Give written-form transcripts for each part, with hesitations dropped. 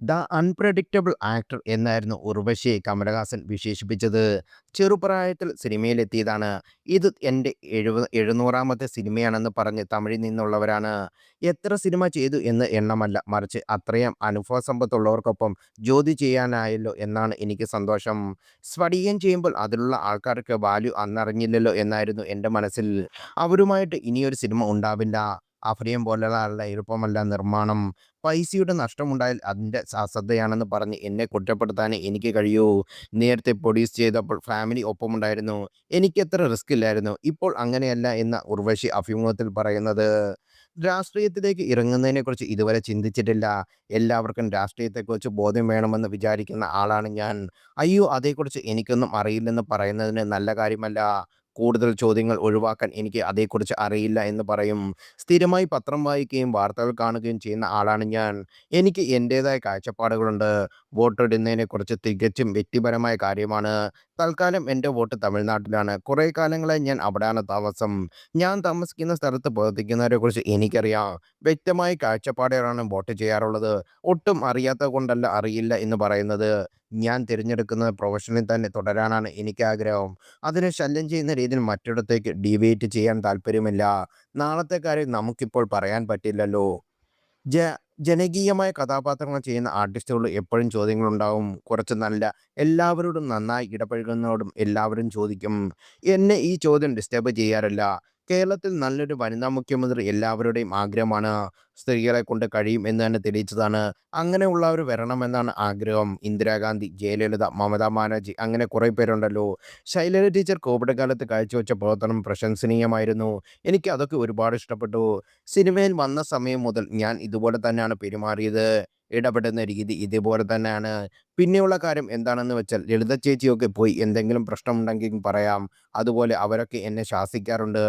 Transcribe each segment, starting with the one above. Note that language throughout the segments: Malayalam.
ദ അൺപ്രഡിക്റ്റബിൾ ആക്ടർ എന്നായിരുന്നു ഉർവശിയെ കമലഹാസൻ വിശേഷിപ്പിച്ചത്. ചെറുപ്രായത്തിൽ സിനിമയിലെത്തിയതാണ്. ഇത് എൻ്റെ 700ാമത്തെ സിനിമയാണെന്ന് പറഞ്ഞ് തമിഴിൽ നിന്നുള്ളവരാണ്. എത്ര സിനിമ ചെയ്തു എന്ന് എണ്ണമല്ല, മറിച്ച് അത്രയും അനുഭവ സമ്പത്തുള്ളവർക്കൊപ്പം ജോലി ചെയ്യാനായല്ലോ എന്നാണ് എനിക്ക് സന്തോഷം. സ്ഫടികം ചെയ്യുമ്പോൾ അതിലുള്ള ആൾക്കാർക്ക് വാല്യൂ അന്നറിഞ്ഞില്ലല്ലോ എന്നായിരുന്നു എൻ്റെ മനസ്സിൽ. അവരുമായിട്ട് ഇനിയൊരു സിനിമ ഉണ്ടാവില്ല. അഭിനയം പോലെയുള്ള എളുപ്പമല്ല നിർമ്മാണം. പൈസയുടെ നഷ്ടമുണ്ടായാൽ അതിൻ്റെ അശ്രദ്ധയാണെന്ന് പറഞ്ഞ് എന്നെ കുറ്റപ്പെടുത്താനേ എനിക്ക് കഴിയൂ. നേരത്തെ പ്രൊഡ്യൂസ് ചെയ്തപ്പോൾ ഫാമിലി ഒപ്പമുണ്ടായിരുന്നു. എനിക്കത്ര റിസ്ക് ഇല്ലായിരുന്നു. ഇപ്പോൾ അങ്ങനെയല്ല എന്ന ഉർവശി അഭിമുഖത്തിൽ പറയുന്നത്. രാഷ്ട്രീയത്തിലേക്ക് ഇറങ്ങുന്നതിനെക്കുറിച്ച് ഇതുവരെ ചിന്തിച്ചിട്ടില്ല. എല്ലാവർക്കും രാഷ്ട്രീയത്തെക്കുറിച്ച് ബോധ്യം വേണമെന്ന് വിചാരിക്കുന്ന ആളാണ് ഞാൻ. അയ്യോ, അതേക്കുറിച്ച് എനിക്കൊന്നും അറിയില്ലെന്ന് പറയുന്നതിന് നല്ല കാര്യമല്ല. കൂടുതൽ ചോദ്യങ്ങൾ ഒഴിവാക്കാൻ എനിക്ക് അതേക്കുറിച്ച് അറിയില്ല എന്ന് പറയും. സ്ഥിരമായി പത്രം വായിക്കുകയും വാർത്തകൾ കാണുകയും ചെയ്യുന്ന ആളാണ് ഞാൻ. എനിക്ക് എൻ്റേതായ കാഴ്ചപ്പാടുകളുണ്ട്. വോട്ടിടുന്നതിനെക്കുറിച്ച് തികച്ചും വ്യക്തിപരമായ കാര്യമാണ്. തൽക്കാലം എൻ്റെ വോട്ട് തമിഴ്നാട്ടിലാണ്. കുറേ കാലങ്ങളായി ഞാൻ അവിടെയാണ് താമസം. ഞാൻ താമസിക്കുന്ന സ്ഥലത്ത് പ്രവർത്തിക്കുന്നവരെക്കുറിച്ച് എനിക്കറിയാം. വ്യക്തമായ കാഴ്ചപ്പാടുകളാണ് വോട്ട് ചെയ്യാറുള്ളത്. ഒട്ടും അറിയാത്തത് കൊണ്ടല്ല അറിയില്ല എന്ന് പറയുന്നത്. ഞാൻ തിരഞ്ഞെടുക്കുന്നത് പ്രൊഫഷനിൽ തന്നെ തുടരാനാണ് എനിക്ക് ആഗ്രഹം. അതിനെ ശല്യം ചെയ്യുന്ന രീതിയിൽ മറ്റിടത്തേക്ക് ഡീവിയേറ്റ് ചെയ്യാൻ താല്പര്യമില്ല. നാളത്തെ കാര്യം നമുക്കിപ്പോൾ പറയാൻ പറ്റില്ലല്ലോ. ജ ജനകീയമായ കഥാപാത്രങ്ങൾ ചെയ്യുന്ന ആർട്ടിസ്റ്റുകൾ എപ്പോഴും ചോദ്യങ്ങളുണ്ടാവും. കുറച്ച് നല്ല എല്ലാവരോടും നന്നായി ഇടപഴകുന്നവരോടും എല്ലാവരും ചോദിക്കും. എന്നെ ഈ ചോദ്യം ഡിസ്റ്റർബ് ചെയ്യാറില്ല. കേരളത്തിൽ നല്ലൊരു വനിതാ മുഖ്യമന്ത്രി എല്ലാവരുടെയും ആഗ്രഹമാണ്. സ്ത്രീകളെ കൊണ്ട് കഴിയും എന്ന് തന്നെ തെളിയിച്ചതാണ്. അങ്ങനെയുള്ളവർ വരണമെന്നാണ് ആഗ്രഹം. ഇന്ദിരാഗാന്ധി, ജയലളിത, മമതാ ബാനർജി, അങ്ങനെ കുറേ പേരുണ്ടല്ലോ. ശൈലജ ടീച്ചർ കോവിഡ് കാലത്ത് കാഴ്ചവെച്ച പ്രവർത്തനം പ്രശംസനീയമായിരുന്നു. എനിക്ക് അതൊക്കെ ഒരുപാട് ഇഷ്ടപ്പെട്ടു. സിനിമയിൽ വന്ന സമയം മുതൽ ഞാൻ ഇതുപോലെ തന്നെയാണ് പെരുമാറിയത്. ഇടപെടുന്ന രീതി ഇതുപോലെ തന്നെയാണ്. പിന്നെയുള്ള കാര്യം എന്താണെന്ന് വെച്ചാൽ, ലളിത ചേച്ചിയൊക്കെ പോയി എന്തെങ്കിലും പ്രശ്നമുണ്ടെങ്കിൽ പറയാം. അതുപോലെ അവരൊക്കെ എന്നെ ശാസിക്കാറുണ്ട്.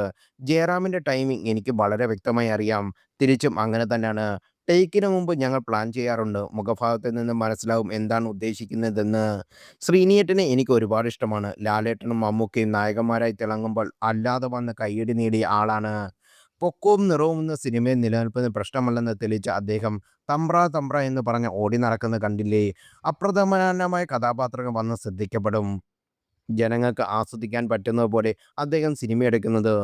ജയറാമിൻ്റെ ടൈമിംഗ് എനിക്ക് വളരെ വ്യക്തമായി അറിയാം. തിരിച്ചും അങ്ങനെ തന്നെയാണ്. ടേക്കിന് മുമ്പ് ഞങ്ങൾ പ്ലാൻ ചെയ്യാറുണ്ട്. മുഖഭാവത്തിൽ നിന്ന് മനസ്സിലാവും എന്താണ് ഉദ്ദേശിക്കുന്നതെന്ന്. ശ്രീനിയേട്ടനെ എനിക്ക് ഒരുപാട് ഇഷ്ടമാണ്. ലാലേട്ടനും മമ്മൂക്കയും നായകന്മാരായി തിളങ്ങുമ്പോൾ അല്ലാതെ വന്ന് കയ്യടി നേടിയ ആളാണ്. പൊക്കവും നിറവും എന്ന സിനിമയിൽ നിലനിൽപ്പിന് പ്രശ്നമല്ലെന്ന് തെളിയിച്ച അദ്ദേഹം തമ്പ്ര തമ്പ്ര എന്ന് പറഞ്ഞ് ഓടി നടക്കുന്നത് കണ്ടില്ലേ. അപ്രധാനമായ കഥാപാത്രങ്ങൾ വന്ന് ശ്രദ്ധിക്കപ്പെടും. ജനങ്ങൾക്ക് ആസ്വദിക്കാൻ പറ്റുന്നത് പോലെ അദ്ദേഹം സിനിമയെടുക്കുന്നത്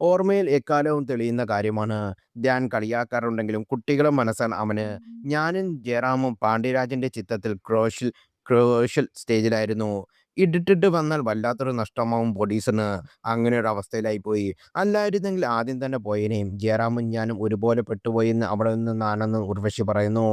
ഓർമ്മയിൽ എക്കാലവും തെളിയുന്ന കാര്യമാണ്. ധ്യാൻ കളിയാക്കാറുണ്ടെങ്കിലും കുട്ടികളുടെ മനസ്സാണ് അവന്. ഞാനും ജയറാമും പാണ്ഡ്യരാജന്റെ ചിത്രത്തിൽ ക്രോഷ്യൽ സ്റ്റേജിലായിരുന്നു. ഇടിട്ടിട്ട് വന്നാൽ വല്ലാത്തൊരു നഷ്ടമാവും പ്രൊഡ്യൂസറിന്. അങ്ങനെ ഒരു അവസ്ഥയിലായി പോയി. അല്ലായിരുന്നെങ്കിൽ ആദ്യം തന്നെ പോയേനേം. ജയറാമും ഞാനും ഒരുപോലെ പെട്ടുപോയി എന്ന് അവിടെ നിന്നാണെന്ന് ഉർവശി പറയുന്നു.